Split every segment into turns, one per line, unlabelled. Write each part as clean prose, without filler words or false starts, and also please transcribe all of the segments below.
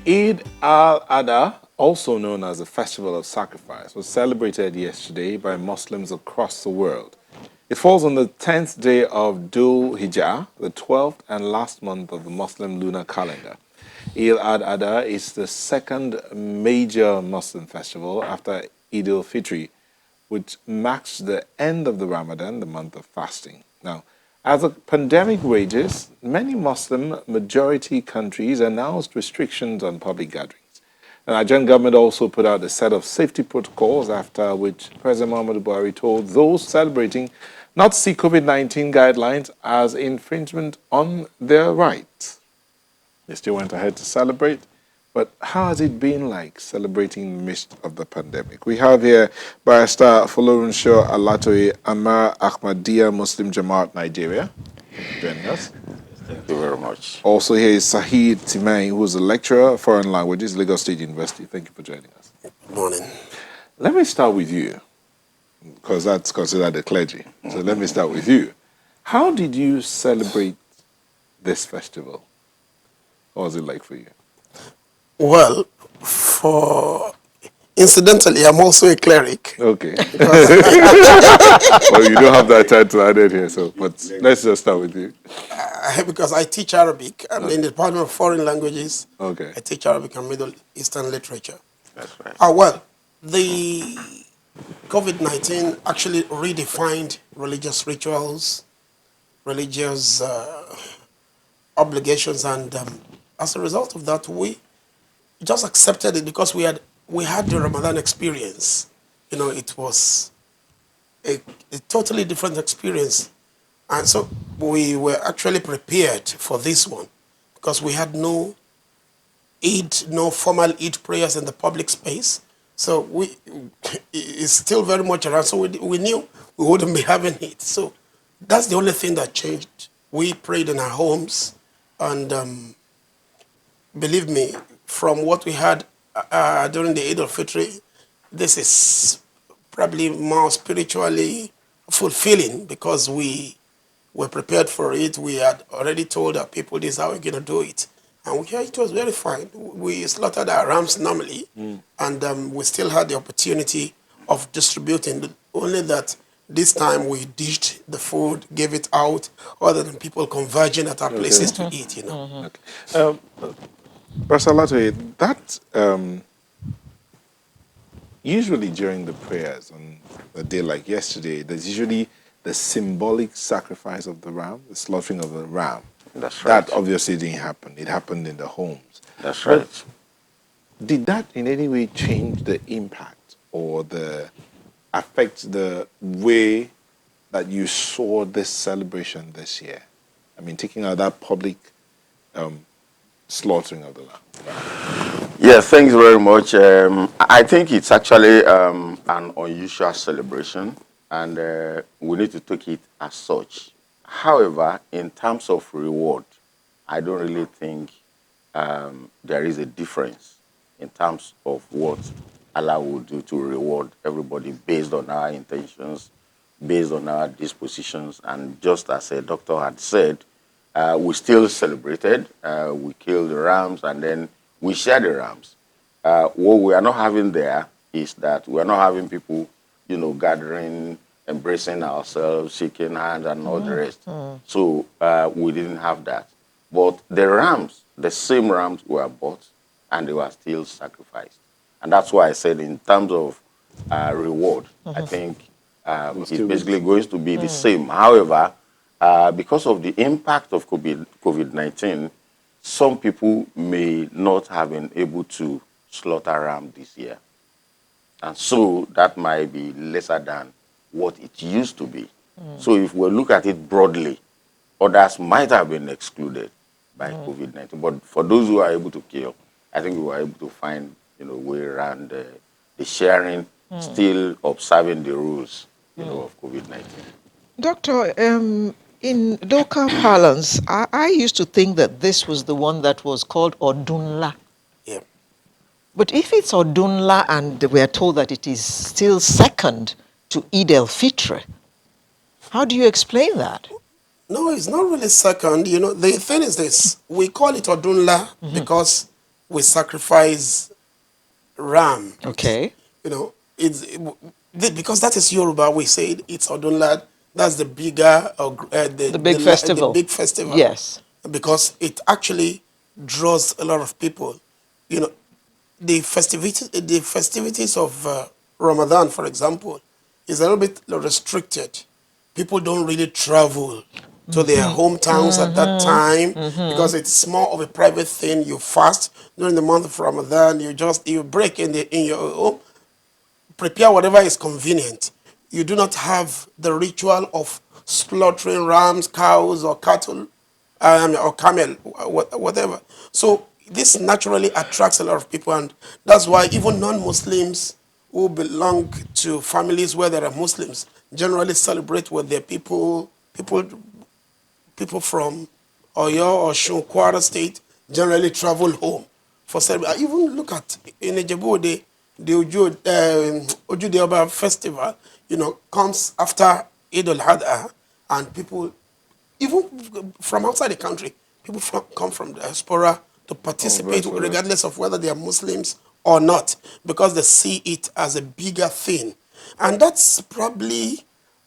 Eid al-Adha, also known as the Festival of Sacrifice, was celebrated yesterday by Muslims across the world. It falls on the 10th day of Dhul Hijjah, the 12th and last month of the Muslim lunar calendar. Eid al-Adha is the second major Muslim festival after Eid al-Fitr, which marks the end of the Ramadan, the month of fasting. Now, as the pandemic rages, many Muslim majority countries announced restrictions on public gatherings. The Nigerian government also put out a set of safety protocols, after which President Muhammadu Buhari told those celebrating not to see COVID-19 guidelines as infringement on their rights. They still went ahead to celebrate, but how has it been like celebrating in the midst of the pandemic? We have here Barrister Folorunsho Alatoye, Amar Ahmadiyya Muslim Jamaat, Nigeria, joining us.
Thank you very much.
Also here is Sahid Timay, who is a lecturer of foreign languages, Lagos State University. Thank you for joining us.
Good morning.
Let me start with you, because that's considered the clergy. So let me start with you. How did you celebrate this festival? What was it like for you?
Well, incidentally, I'm also a cleric.
Okay. Well, you don't have that title added here, so but let's just start with you.
Because I teach Arabic. I'm in the Department of Foreign Languages.
Okay.
I teach Arabic and Middle Eastern literature.
That's right.
Well, the COVID-19 actually redefined religious rituals, religious obligations, and as a result of that, we just accepted it because we had the Ramadan experience. You know, it was a totally different experience. And so we were actually prepared for this one because we had no formal Eid prayers in the public space. So it's still very much around. So we knew we wouldn't be having it. So that's the only thing that changed. We prayed in our homes, and believe me, from what we had during the Eid al-Fitr, this is probably more spiritually fulfilling because we were prepared for it. We had already told our people this is how we're going to do it. And it was very fine. We slaughtered our rams normally, and we still had the opportunity of distributing. Only that this time we dished the food, gave it out, other than people converging at our places to eat, you know.
Okay. Barsalate, that usually during the prayers on a day like yesterday, there's usually the symbolic sacrifice of the ram, the slaughtering of the ram.
That's right.
That obviously didn't happen. It happened in the homes.
That's right.
But did that in any way change the impact or affect the way that you saw this celebration this year? I mean, taking out that public slaughtering of the lamb.
Yeah, thanks very much. I think it's actually an unusual celebration, and we need to take it as such. However, in terms of reward, I don't really think there is a difference in terms of what Allah will do to reward everybody based on our intentions, based on our dispositions. And just as a doctor had said, we still celebrated. We killed the rams, and then we shared the rams. What we are not having there is that we are not having people, gathering, embracing ourselves, shaking hands, and all the rest. So we didn't have that. But the rams, the same rams were bought, and they were still sacrificed. And that's why I said in terms of reward, I think it's basically going to be the same. However, because of the impact of COVID-19, some people may not have been able to slaughter ram this year. And so that might be lesser than what it used to be. So if we look at it broadly, others might have been excluded by COVID-19. But for those who are able to kill, I think we were able to find a way around the sharing, still observing the rules of COVID-19.
Doctor, in local parlance, I used to think that this was the one that was called Odunla.
Yeah.
But if it's Odunla and we are told that it is still second to Eid al-Fitr, how do you explain that?
No, it's not really second. The thing is this. We call it Odunla because we sacrifice ram.
Okay.
You know, because that is Yoruba. We say it's Odunlad. That's the bigger or
The big festival.
big festival,
Yes.
because it actually draws a lot of people. You know, the festivities of Ramadan, for example, is a little bit restricted. People don't really travel to their hometowns at that time because it's more of a private thing. You fast during the month of Ramadan. You break in your home, prepare whatever is convenient. You do not have the ritual of slaughtering rams, cows, or cattle, or camel, whatever. So this naturally attracts a lot of people, and that's why even non-Muslims who belong to families where there are Muslims generally celebrate with their people from Oyo or Shun, Kwara State generally travel home for celebration. Even look at in Ejebode, the Ojude Oba festival, comes after Eid al-Adha, and people, even from outside the country, people come from diaspora to participate, regardless of whether they are Muslims or not, because they see it as a bigger thing. And that's probably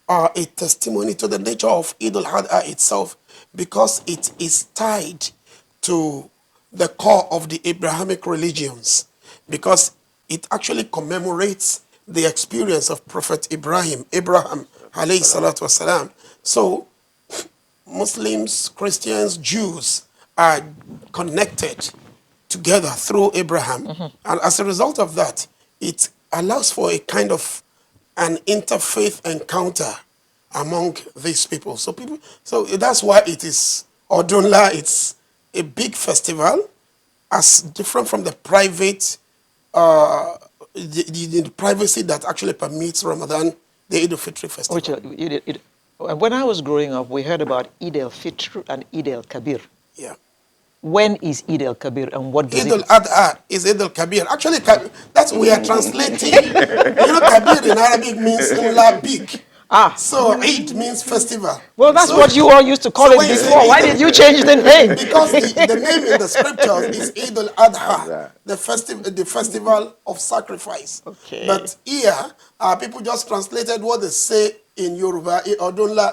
a testimony to the nature of Eid al-Adha itself, because it is tied to the core of the Abrahamic religions, because it actually commemorates the experience of Prophet Abraham, alayhi salatu wasalam. So Muslims, Christians, Jews are connected together through Abraham. And as a result of that, it allows for a kind of an interfaith encounter among these people. So that's why it is Odunla. It's a big festival, as different from the private, the privacy that actually permits Ramadan, the Eid al-Fitr festival.
When I was growing up, we heard about Eid al-Fitr and Eid al-Kabir.
Yeah.
When is Eid al-Kabir and what does
Eid
it...
al-Adha is Eid al-Kabir. Actually, that's we are translating. Kabir in Arabic means big. So Eid means festival.
Well, that's what you all used to call it before. Why did you change the name?
Because the name in the scriptures is Eid al-Adha, the festival of sacrifice.
Okay.
But here, people just translated what they say in Yoruba, Odunla,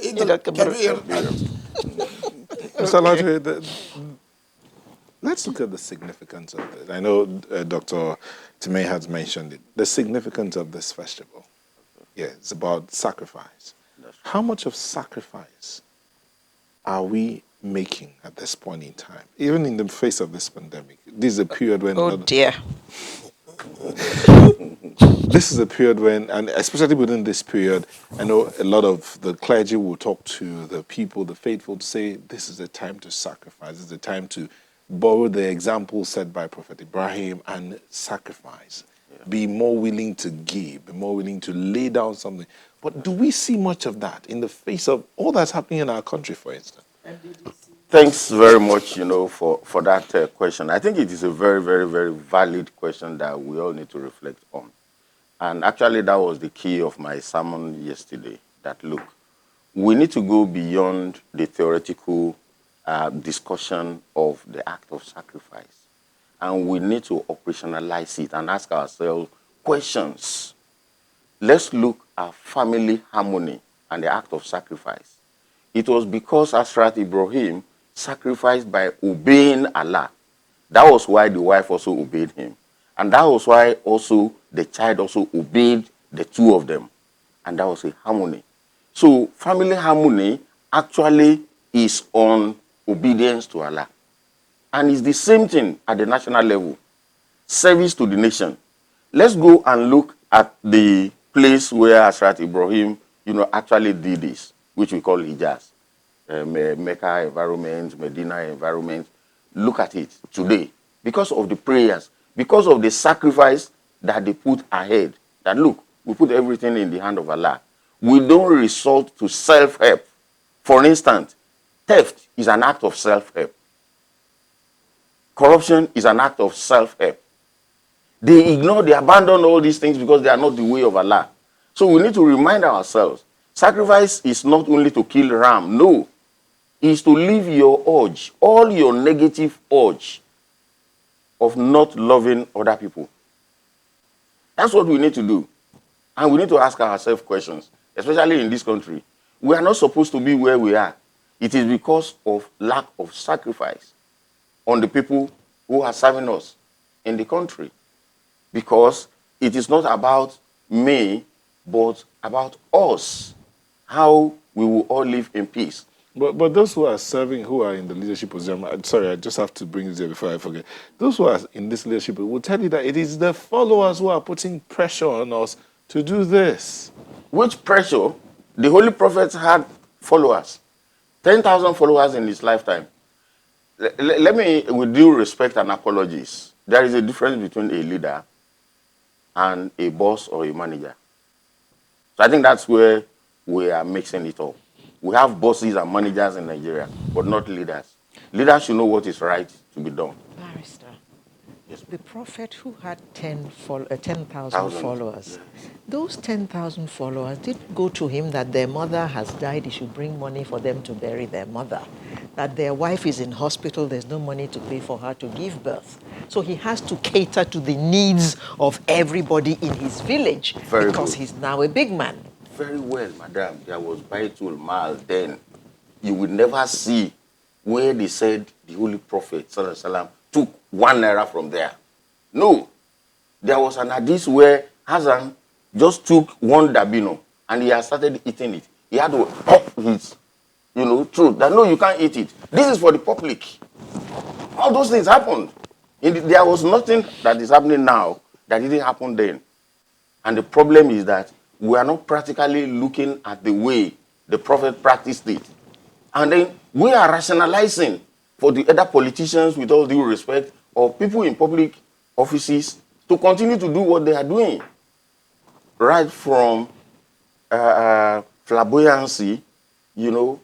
Eid al-Kabir.
Mr. Lajwe, let's look at the significance of it. I know Dr. Timeh has mentioned it. The significance of this festival. Yeah, it's about sacrifice. How much of sacrifice are we making at this point in time? Even in the face of this pandemic. This is a period when...
Oh, dear.
This is a period when, and especially within this period, I know a lot of the clergy will talk to the people, the faithful, to say this is a time to sacrifice. This is a time to borrow the example set by Prophet Ibrahim and sacrifice. Be more willing to give, be more willing to lay down something. But do we see much of that in the face of all that's happening in our country, for instance?
Thanks very much, for that question. I think it is a very, very, very valid question that we all need to reflect on. And actually, that was the key of my sermon yesterday, that look, we need to go beyond the theoretical discussion of the act of sacrifice. And we need to operationalize it and ask ourselves questions. Let's look at family harmony and the act of sacrifice. It was because Asrat Ibrahim sacrificed by obeying Allah. That was why the wife also obeyed him. And that was why also the child also obeyed the two of them. And that was a harmony. So family harmony actually is on obedience to Allah. And it's the same thing at the national level. Service to the nation. Let's go and look at the place where Asrat Ibrahim, actually did this, which we call Hijaz. Mecca environment, Medina environment. Look at it today. Because of the prayers, because of the sacrifice that they put ahead. That look, we put everything in the hand of Allah. We don't resort to self-help. For instance, theft is an act of self-help. Corruption is an act of self-help. They ignore, they abandon all these things because they are not the way of Allah. So we need to remind ourselves, sacrifice is not only to kill ram, no. It's to leave your urge, all your negative urge. of not loving other people. That's what we need to do. And we need to ask ourselves questions, especially in this country. We are not supposed to be where we are. It is because of lack of sacrifice on the people who are serving us in the country. Because it is not about me, but about us, how we will all live in peace.
But those who are serving, who are in the leadership position, sorry, I just have to bring this here before I forget. Those who are in this leadership will tell you that it is the followers who are putting pressure on us to do this.
Which pressure? The Holy Prophet had followers, 10,000 followers in his lifetime. Let me, with due respect and apologies, there is a difference between a leader and a boss or a manager. So I think that's where we are mixing it up. We have bosses and managers in Nigeria, but not leaders. Leaders should know what is right to be done.
Barrister,
Yes.
the prophet who had 10,000
Thousands.
followers, those 10,000 followers did go to him that their mother has died, he should bring money for them to bury their mother. That their wife is in hospital, there's no money to pay for her to give birth. So he has to cater to the needs of everybody in his village because he's now a big man.
Very well, madam. There was Baitul Mal then. You would never see where they said the Holy Prophet ﷺ took 1 naira from there. No. There was an hadith where Hassan just took 1 dabino and he has started eating it. He had to pop his, throat. That no, you can't eat it. This is for the public. All those things happened. There was nothing that is happening now that didn't happen then. And the problem is that we are not practically looking at the way the Prophet practiced it. And then we are rationalizing for the other politicians, with all due respect, or people in public offices to continue to do what they are doing. Right from flamboyancy,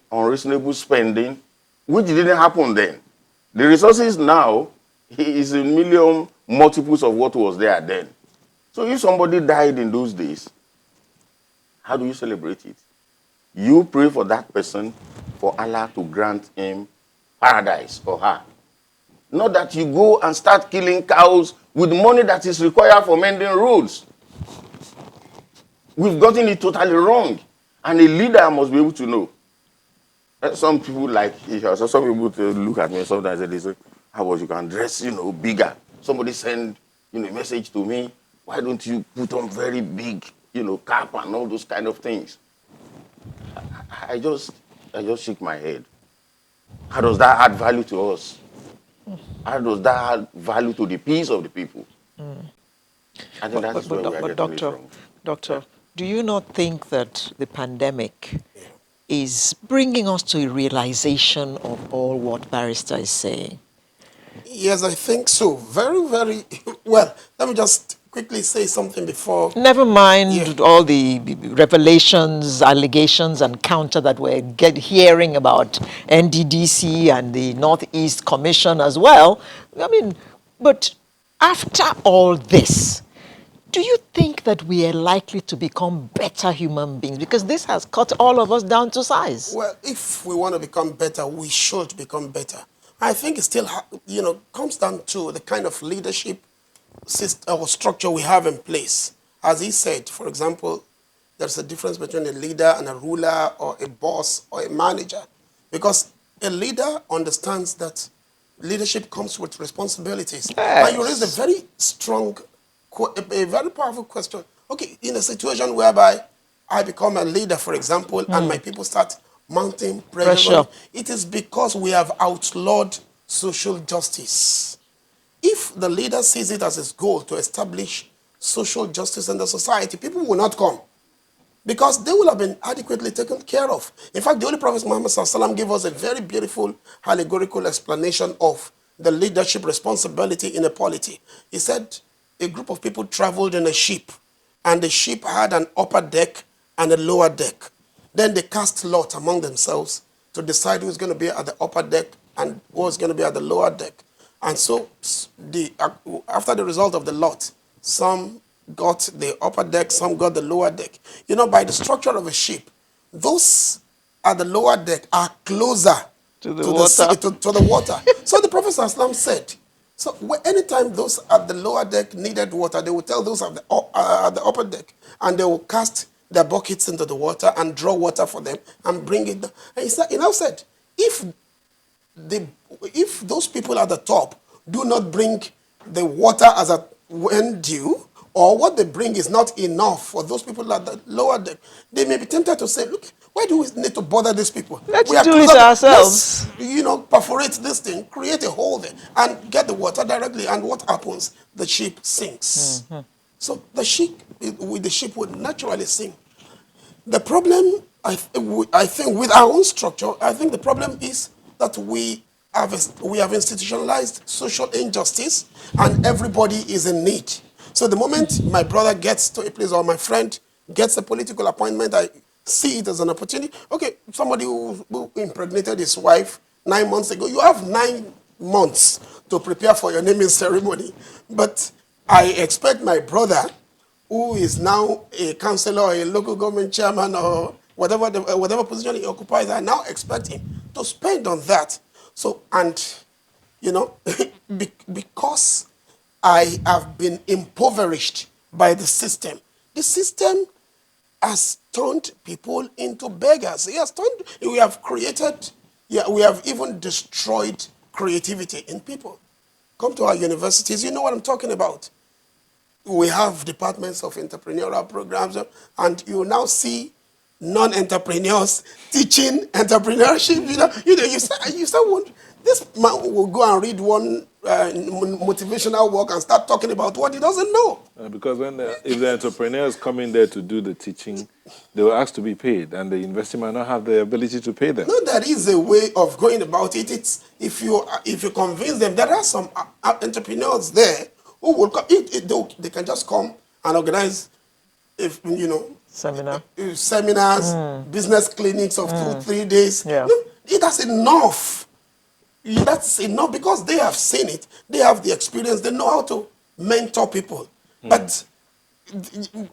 unreasonable spending, which didn't happen then. The resources now is a million multiples of what was there then. So if somebody died in those days, how do you celebrate it? You pray for that person for Allah to grant him paradise or her. Not that you go and start killing cows with money that is required for mending roads. We've gotten it totally wrong. And a leader must be able to know. Some people some people look at me sometimes and they say, how about you can dress, bigger. Somebody send, a message to me. Why don't you put on very big, cap and all those kind of things? I just shake my head. How does that add value to us? How does that add value to the peace of the people? I think that is where we are getting it wrong.
Doctor, do you not think that the pandemic is bringing us to a realization of all what Barrister is saying?
Yes, I think so. Very, very well. Let me just quickly say something before.
Never mind all the revelations, allegations, and counter that we're hearing about NDDC and the Northeast Commission as well. I mean, but after all this, do you think that we are likely to become better human beings? Because this has cut all of us down to size.
Well, if we want to become better, we should become better. I think it still, comes down to the kind of leadership system or structure we have in place. As he said, for example, there's a difference between a leader and a ruler or a boss or a manager. Because a leader understands that leadership comes with responsibilities.
Yes.
And you raised a very strong, a very powerful question. Okay, in a situation whereby I become a leader, for example, and my people start mounting pressure. It is because we have outlawed social justice. If the leader sees it as his goal to establish social justice in the society, people will not come because they will have been adequately taken care of. In fact, the Holy Prophet Muhammad SAW gave us a very beautiful allegorical explanation of the leadership responsibility in a polity. He said a group of people traveled in a ship, and the ship had an upper deck and a lower deck. Then they cast lot among themselves to decide who's going to be at the upper deck and who's going to be at the lower deck. And so after the result of the lot, some got the upper deck, some got the lower deck. By the structure of a ship, those at the lower deck are closer
to the water.
To the water. So the Prophet ﷺ said, So anytime those at the lower deck needed water, they would tell those at the upper deck, and they will cast their buckets into the water and draw water for them and bring it down. And he now said, if if those people at the top do not bring the water as a when due, or what they bring is not enough for those people at the lower deck, they may be tempted to say, look, why do we need to bother these people?
Let's
We are
do it
closer.
ourselves.
Let's, perforate this thing, create a hole there, and get the water directly. And what happens? The ship sinks. So the ship would naturally sink. The problem, I think, with our own structure, I think the problem is that we have institutionalized social injustice, and everybody is in need. So the moment my brother gets to a place, or my friend gets a political appointment, I see it as an opportunity. Okay, somebody who impregnated his wife 9 months ago, you have 9 months to prepare for your naming ceremony. But I expect my brother, who is now a councillor or a local government chairman or whatever position he occupies, I now expect him to spend on that. So, and, because I have been impoverished by the system has turned people into beggars. We have created, we have even destroyed creativity in people. Come to our universities, you know what I'm talking about. We have departments of entrepreneurial programs, and you now see non-entrepreneurs teaching entrepreneurship. You say, this man will go and read one motivational work and start talking about what he doesn't know.
Because if the entrepreneurs come in there to do the teaching, they will ask to be paid, and the investor might not have the ability to pay them.
No, there is a way of going about it. It's if you convince them, there are some entrepreneurs there who will come. They can just come and organize, seminars, business clinics of 2-3 days.
Yeah.
That's enough. That's enough because they have seen it. They have the experience. They know how to mentor people. But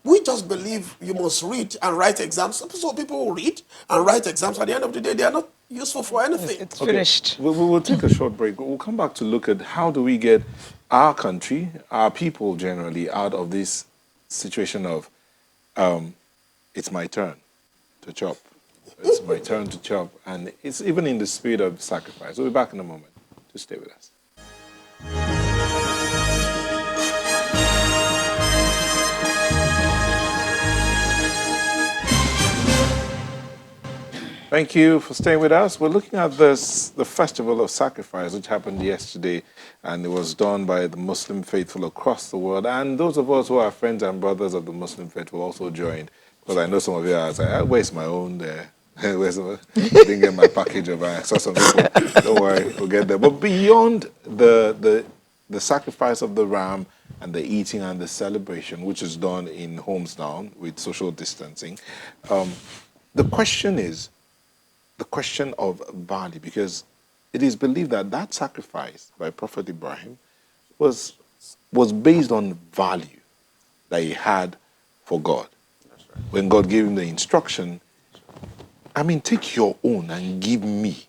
we just believe you must read and write exams. So people will read and write exams. At the end of the day, they are not useful for anything.
It's finished.
We will take a short break. We'll come back to look at how do we get our country, our people generally, out of this situation of it's my turn to chop. It's my turn to chop. And it's even in the spirit of sacrifice. We'll be back in a moment. Just stay with us. Thank you for staying with us. We're looking at the Festival of Sacrifice, which happened yesterday, and it was done by the Muslim faithful across the world. And those of us who are friends and brothers of the Muslim faith will also join, because I know some of you are like, where's my own there? I didn't get my package of I saw some people. Don't worry, we'll get there. But beyond the sacrifice of the ram and the eating and the celebration, which is done in homes now with social distancing, the question is the question of value, because it is believed that that sacrifice by Prophet Ibrahim was based on value that he had for God. That's right. When God gave him the instruction, take your own and give me.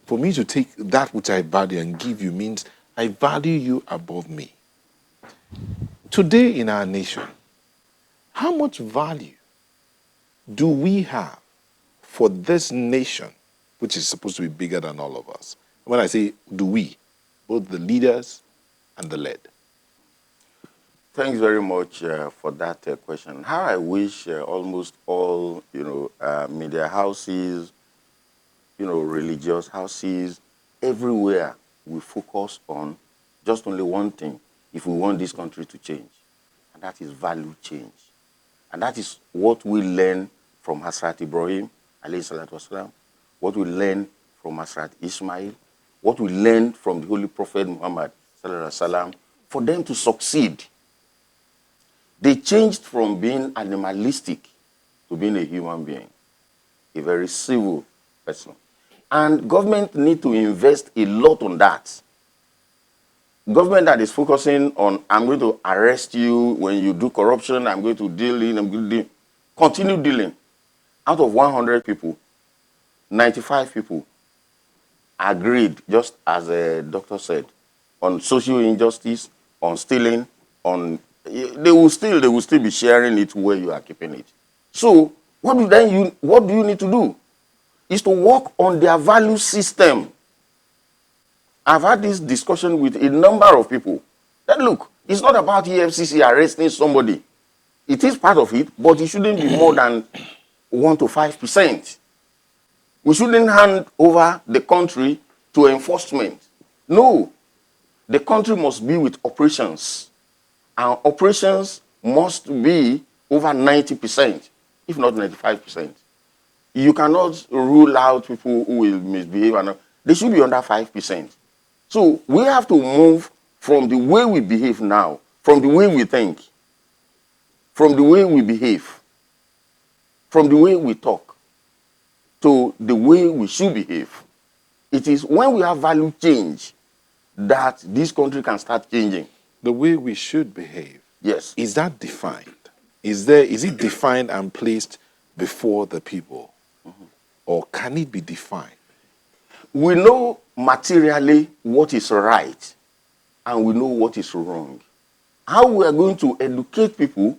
For me to take that which I value and give you means I value you above me. Today in our nation, how much value do we have for this nation, which is supposed to be bigger than all of us? When I say do we, both the leaders and the led.
Thanks very much for that question. How I wish almost all, media houses, religious houses, everywhere we focus on just only one thing if we want this country to change, and that is value change. And that is what we learn from Hazrat Ibrahim, alayhi salatu wasalam, what we learn from Hazrat Ismail, what we learn from the Holy Prophet Muhammad sallallahu alaihi wasallam. For them to succeed, they changed from being animalistic to being a human being, a very civil person. And government need to invest a lot on that. Government that is focusing on, I'm going to arrest you when you do corruption, I'm going to deal in, I'm going to deal. Continue dealing. Out of 100 people, 95 people agreed, just as the doctor said, on social injustice, on stealing, on they will still be sharing it where you are keeping it. So what do you need to do? Is to work on their value system. I've had this discussion with a number of people. That look, it's not about EFCC arresting somebody. It is part of it, but it shouldn't be more than 1 to 5%. We shouldn't hand over the country to enforcement. No, the country must be with operations. And operations must be over 90%, if not 95%. You cannot rule out people who will misbehave. They should be under 5%. So we have to move from the way we behave now, from the way we think, from the way we behave, from the way we talk, to the way we should behave. It is when we have value change that this country can start changing.
The way we should behave.
Yes.
Is that defined? Is it defined and placed before the people? Or can it be defined?
We know materially what is right and we know what is wrong. How we are going to educate people,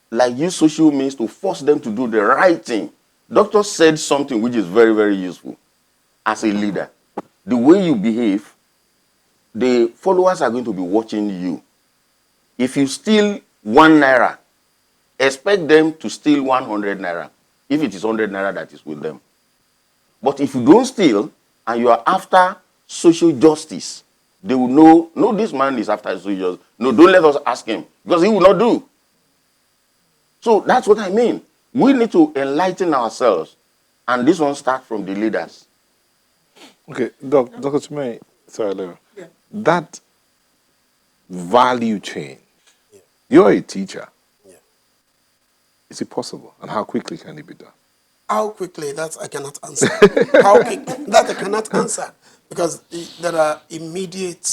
like use social means to force them to do the right thing. Doctor said something which is very, very useful as a leader. The way you behave, the followers are going to be watching you. If you steal 1 naira, expect them to steal 100 naira, if it is 100 naira that is with them. But if you don't steal and you are after social justice, they will know, no, this man is after social justice. No, don't let us ask him, because he will not do. So that's what I mean. We need to enlighten ourselves, and this one starts from the leaders.
Okay, Dr. Tumay, sorry, Leo. Yeah. That value change, you're a teacher.
Yeah.
Is it possible? And how quickly can it be done?
How quickly, that I cannot answer. How quickly, that I cannot answer. Because there are immediate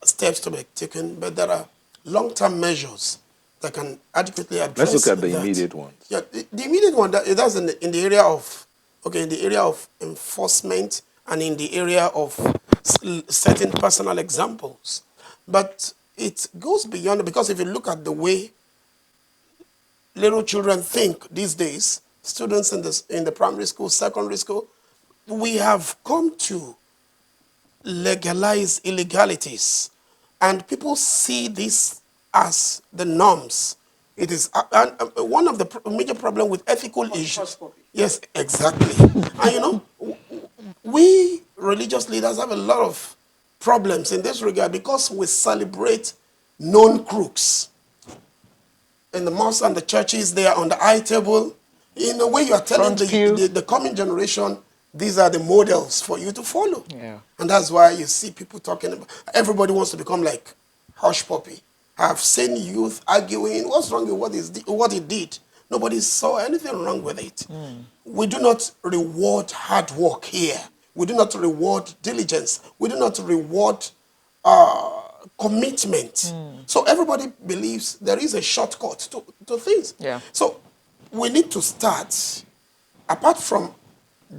steps to be taken, but there are long-term measures that can adequately address.
Let's look at the immediate ones.
Yeah, the immediate one, that's in the area of, in the area of enforcement and in the area of certain personal examples. But it goes beyond, because if you look at the way little children think these days, students in the primary school, secondary school, we have come to legalize illegalities, and people see this as the norms. It is one of the major problems with ethical issues. Yes, exactly. And we religious leaders have a lot of problems in this regard because we celebrate known crooks. In the mosques and the churches, they are on the high table. In a way, you are telling the coming generation, these are the models for you to follow.
Yeah.
And that's why you see people talking about, everybody wants to become like Hush Puppy. I've seen youth arguing, what's wrong with what he did? Nobody saw anything wrong with it. We do not reward hard work here. We do not reward diligence. We do not reward commitment. So everybody believes there is a shortcut to things.
Yeah.
So we need to start, apart from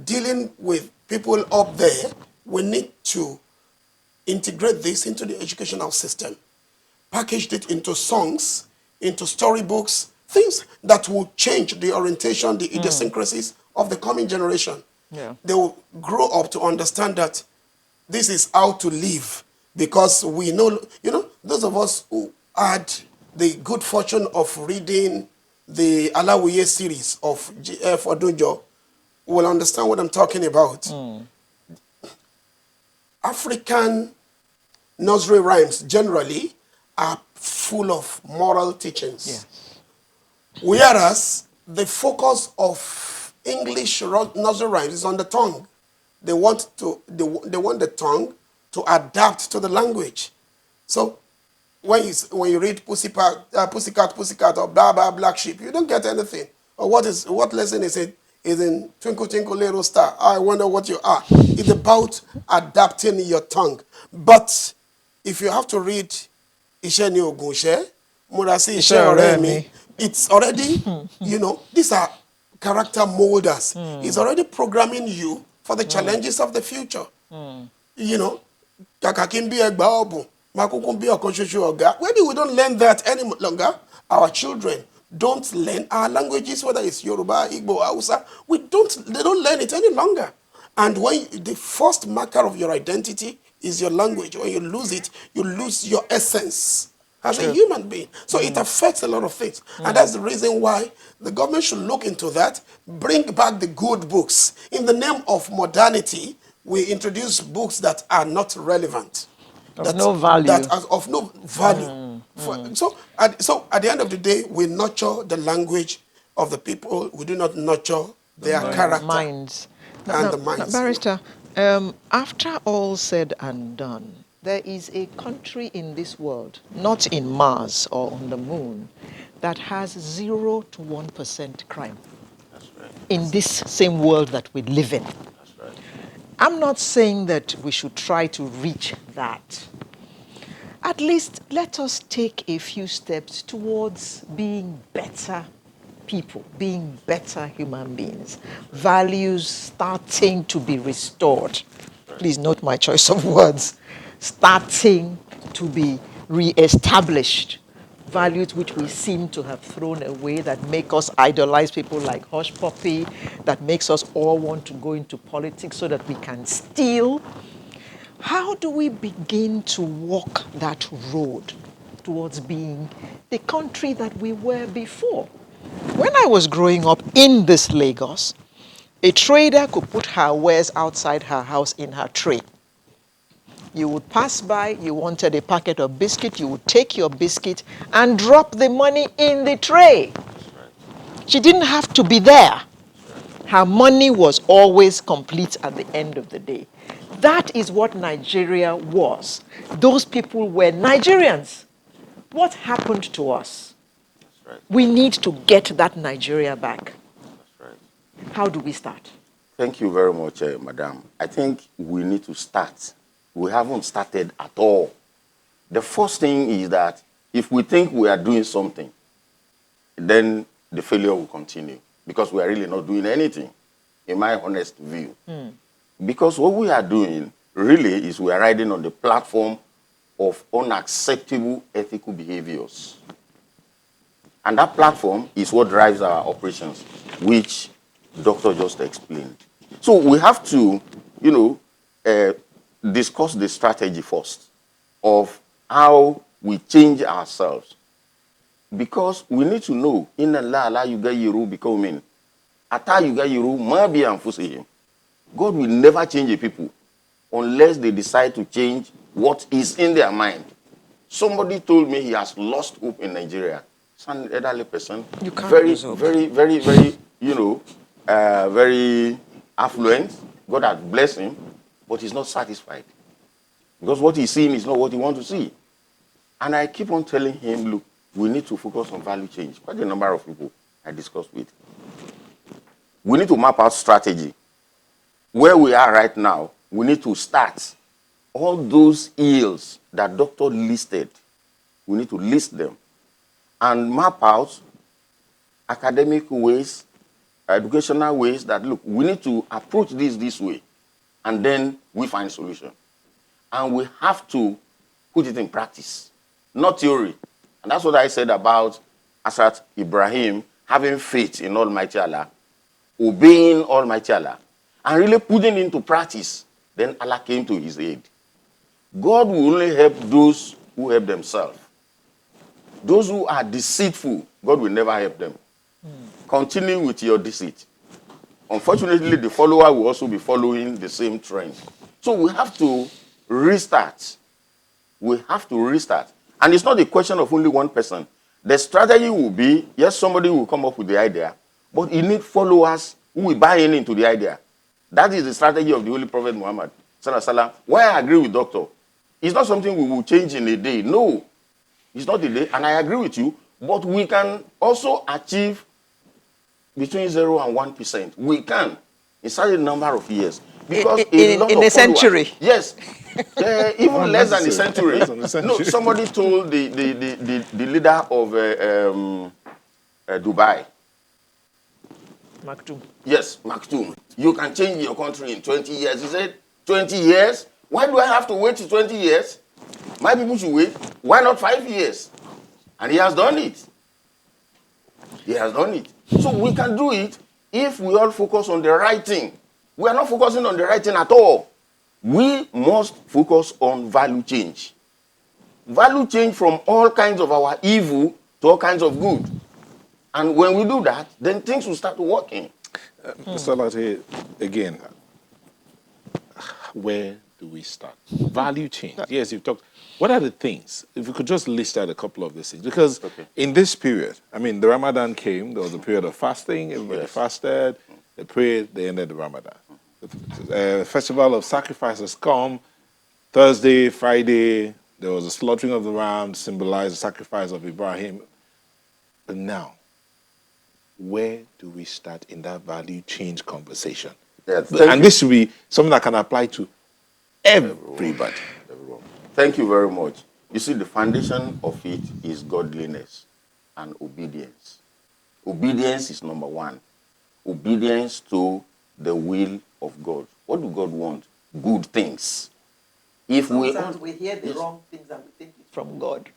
dealing with people up there, we need to integrate this into the educational system, package it into songs, into storybooks, things that will change the orientation, the idiosyncrasies of the coming generation.
Yeah.
They will grow up to understand that this is how to live, because we know, those of us who had the good fortune of reading the Alawiye series of G.F. Odunjo will understand what I'm talking about. African nursery rhymes generally are full of moral teachings.
Yes.
Whereas the focus of English nursery rhymes is on the tongue. They want the tongue to adapt to the language. So when you read Pussycat, or blah blah black sheep, you don't get anything. Or what lesson is it? Is in Twinkle Twinkle Little Star. I wonder what you are. It's about adapting your tongue. But if you have to read Ishe ni Ogunshe, Murasi Ishe Oremi, it's already, these are character molders. It's already programming you for the challenges of the future. kàkà kí n bí ẹgbàá ọ̀bùn, máa kúkú bí ọ̀kan ṣoṣo ọ̀gá. Maybe we don't learn that any longer. Our children don't learn our languages, whether it's Yoruba, Igbo, Hausa. They don't learn it any longer. And when the first marker of your identity is your language, when you lose it, you lose your essence as a human being. So it affects a lot of things. And that's the reason why the government should look into that, bring back the good books. In the name of modernity, we introduce books that are not relevant.
Of no value.
That are of no value. So at the end of the day, we nurture the language of the people. We do not nurture their character.
Minds.
And the minds.
Barrister, after all said and done, there is a country in this world, not in Mars or on the moon, that has 0 to 1% crime.
That's right.
In this same world that we live in.
That's right.
I'm not saying that we should try to reach that. At least let us take a few steps towards being better people, being better human beings. Values starting to be restored. Please note my choice of words. Starting to be re-established. Values which we seem to have thrown away, that make us idolize people like Hush Puppy, that makes us all want to go into politics so that we can steal. How do we begin to walk that road towards being the country that we were before? When I was growing up in this Lagos, a trader could put her wares outside her house in her tray. You would pass by, you wanted a packet of biscuit, you would take your biscuit and drop the money in the tray. She didn't have to be there. Her money was always complete at the end of the day. That is what Nigeria was. Those people were Nigerians. What happened to us?
That's right.
We need to get that Nigeria back.
That's right.
How do we start?
Thank you very much, Madam. I think we need to start. We haven't started at all. The first thing is that if we think we are doing something, then the failure will continue because we are really not doing anything, in my honest view. Because what we are doing really is we are riding on the platform of unacceptable ethical behaviors. And that platform is what drives our operations, which Doctor just explained. So we have to, discuss the strategy first of how we change ourselves. Because we need to know, in Allah la yugayiru bikaumin, ata yugayiru ma bi anfusihim. God will never change a people unless they decide to change what is in their mind. Somebody told me he has lost hope in Nigeria. It's an elderly person.
You can't
very,
lose hope.
very, very affluent. God has blessed him, but he's not satisfied. Because what he's seeing is not what he wants to see. And I keep on telling him, look, we need to focus on value change. Quite a number of people I discussed with. We need to map out strategy. Where we are right now, we need to start all those ills that doctor listed. We need to list them and map out academic ways, educational ways that, look, we need to approach this way, and then we find solution. And we have to put it in practice, not theory. And that's what I said about Asrat Ibrahim having faith in Almighty Allah, obeying Almighty Allah, and really putting into practice. Then Allah came to his aid. God will only help those who help themselves. Those who are deceitful, God will never help them. Continue with your deceit. Unfortunately, the follower will also be following the same trend. So we have to restart. We have to restart. And it's not a question of only one person. The strategy will be, yes, somebody will come up with the idea, but you need followers who will buy into the idea. That is the strategy of the Holy Prophet Muhammad. Why I agree with Doctor. It's not something we will change in a day. No, it's not a day. And I agree with you, but we can also achieve between 0 and 1%. We can, in such a number of years. Because
in a century.
Yes. Even less than a century.
Less than a century.
No, somebody told the leader of Dubai.
Maktoum.
Yes, Maktoum. You can change your country in 20 years. He said, 20 years? Why do I have to wait till 20 years? My people should wait. Why not 5 years? And he has done it. He has done it. So we can do it if we all focus on the right thing. We are not focusing on the right thing at all. We must focus on value change. Value change from all kinds of our evil to all kinds of good. And when we do that, then things will start working.
Mr. Latte, again, where do we start? Value change. Yes, you've talked. What are the things? If we could just list out a couple of these things. Because in this period, I mean, the Ramadan came, there was a period of fasting, everybody fasted, they prayed, they ended the Ramadan. The festival of sacrifices come, Thursday, Friday, there was a slaughtering of the ram, symbolized the sacrifice of Ibrahim. But now, where do we start in that value change conversation?
Yes,
And this should be something that can apply to everybody.
Everyone. Thank you very much. You see, the foundation of it is godliness and obedience. Obedience is number one. Obedience to the will of God. What do God want? Good things. If we
hear the wrong things and we think it's from God.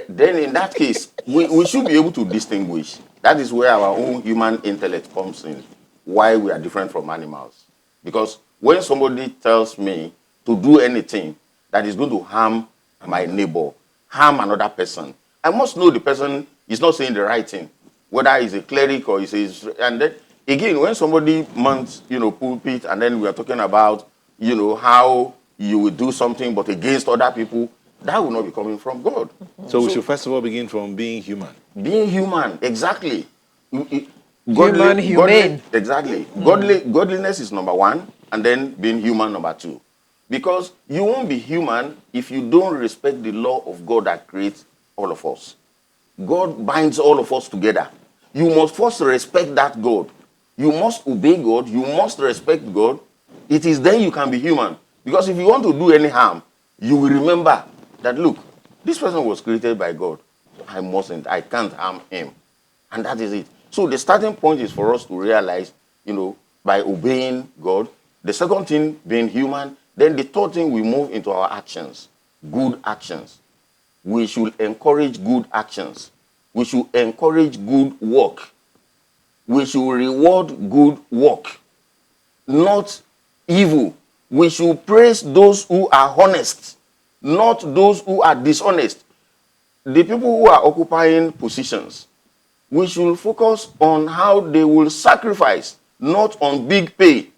then in that case, we should be able to distinguish. That is where our own human intellect comes in, why we are different from animals. Because when somebody tells me to do anything that is going to harm my neighbor, harm another person, I must know the person is not saying the right thing, whether he's a cleric or he's a... And then, again, when somebody mounts, pulpit, and then we are talking about, how you will do something but against other people, that will not be coming from God.
So we should first of all begin from being human.
Being human, exactly.
Humane.
Exactly. Godliness is number one, and then being human number two. Because you won't be human if you don't respect the law of God that creates all of us. God binds all of us together. You must first respect that God. You must obey God. You must respect God. It is then you can be human. Because if you want to do any harm, you will remember that, look, this person was created by God. I can't harm him. And that is it. So the starting point is for us to realize, by obeying God. The second thing, being human. Then the third thing, we move into our actions. Good actions. We should encourage good actions. We should encourage good work. We should reward good work, not evil. We should praise those who are honest, not those who are dishonest. The people who are occupying positions, we should focus on how they will sacrifice, not on big pay.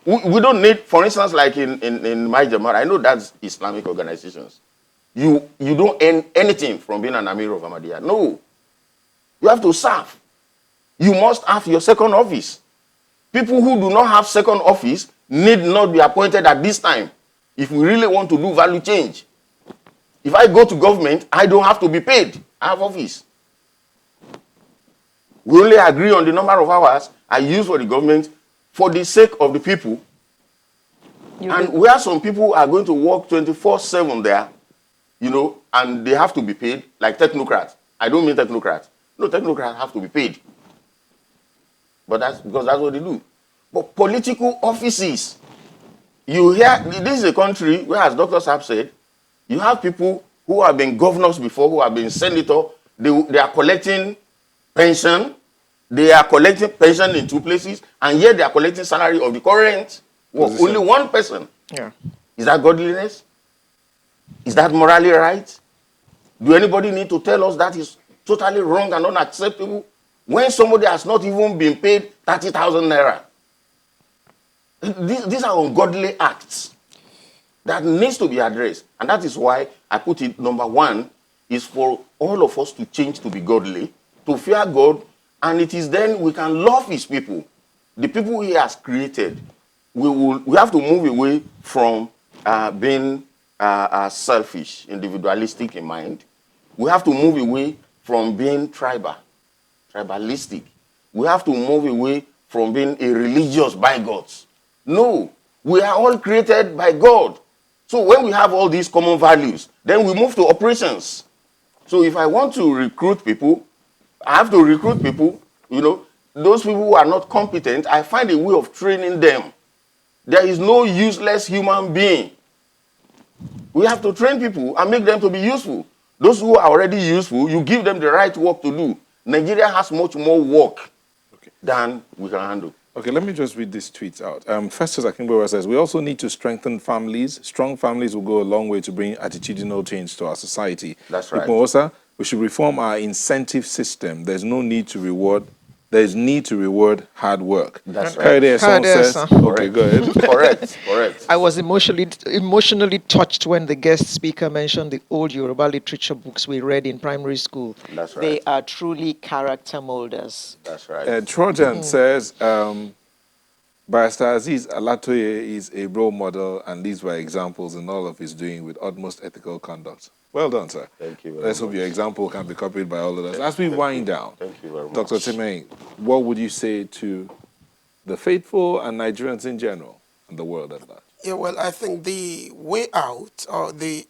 We don't need, for instance, like in my Jama'at, I know that's Islamic organizations. You don't earn anything from being an Amir of Ahmadiyya. No. You have to serve. You must have your second office. People who do not have second office need not be appointed at this time if we really want to do value change. If I go to government, I don't have to be paid. I have office. We only agree on the number of hours I use for the government for the sake of the people. And where some people are going to work 24/7 there, and they have to be paid, like technocrats. I don't mean technocrats. No, technocrats have to be paid. But that's because that's what they do. But political offices, you hear, this is a country where, as Dr. Saab said, you have people who have been governors before, who have been senators, they are collecting pension, they are collecting pension in two places, and yet they are collecting salary of the current work. Only one person.
Yeah.
Is that godliness? Is that morally right? Do anybody need to tell us that is totally wrong and unacceptable? When somebody has not even been paid 30,000 naira. These are ungodly acts that needs to be addressed. And that is why I put it, number one, is for all of us to change to be godly, to fear God, and it is then we can love his people. The people he has created. We have to move away from being selfish, individualistic in mind. We have to move away from being tribalistic. We have to move away from being a religious by gods. No, we are all created by God. So when we have all these common values, then we move to operations. So if I want to recruit people, I have to recruit people, those people who are not competent, I find a way of training them. There is no useless human being. We have to train people and make them to be useful. Those who are already useful, you give them the right work to do. Nigeria has much more work than we can handle.
Okay, let me just read these tweets out. Festus Akimbo says, we also need to strengthen families. Strong families will go a long way to bring attitudinal change to our society.
That's right.
Ikmosa, we should reform our incentive system. There's need to reward hard work.
That's right.
Kaede Esson says, okay, go ahead.
Correct.
I was emotionally touched when the guest speaker mentioned the old Yoruba literature books we read in primary school.
That's right.
They are truly character molders.
That's right.
Trojan says, Barrister Aziz Alatoye is a role model, and these were examples in all of his doing with utmost ethical conduct. Well done, sir.
Thank you very
Let's
much.
hope your example can be copied by all of us. As we wind down,
Thank you very much.
Dr. Timei, what would you say to the faithful and Nigerians in general and the world at large?
Yeah, well, I think the way out, or the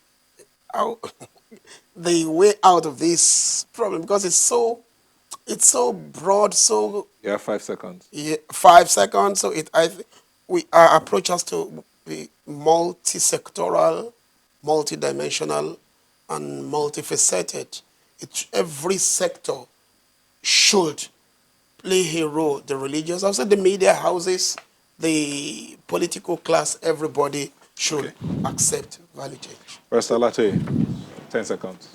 way out of this problem, because it's so broad, so
Yeah, 5 seconds.
5 seconds. So our approach has to be multi-sectoral, multi-dimensional, and multifaceted. Every sector should play a role. The religious, also the media houses, the political class, everybody should accept value change.
Barrister Alatoye, 10 seconds.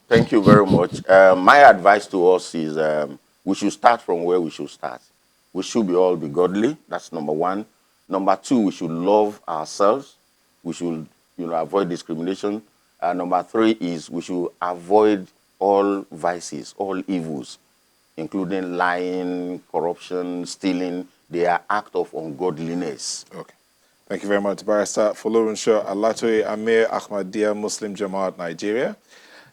Thank you very much. My advice to us is we should start from where we should start. We should all be godly. That's number one. Number two, we should love ourselves. We should avoid discrimination. Number three is we should avoid all vices, all evils, including lying, corruption, stealing. They are acts of ungodliness.
Okay. Thank you very much, Barrister Folorunsho Alatoye, Amir Ahmadiyya Muslim Jamaat, Nigeria.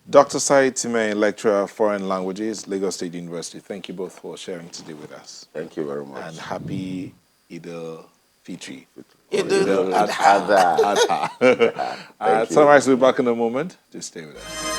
Dr. Said Timei, lecturer, foreign languages, Lagos State University. Thank you both for sharing today with us.
Thank you very much.
And happy Eid al-Fitr.
Al-Adha.
Sunrise will be back in a moment. Just stay with us.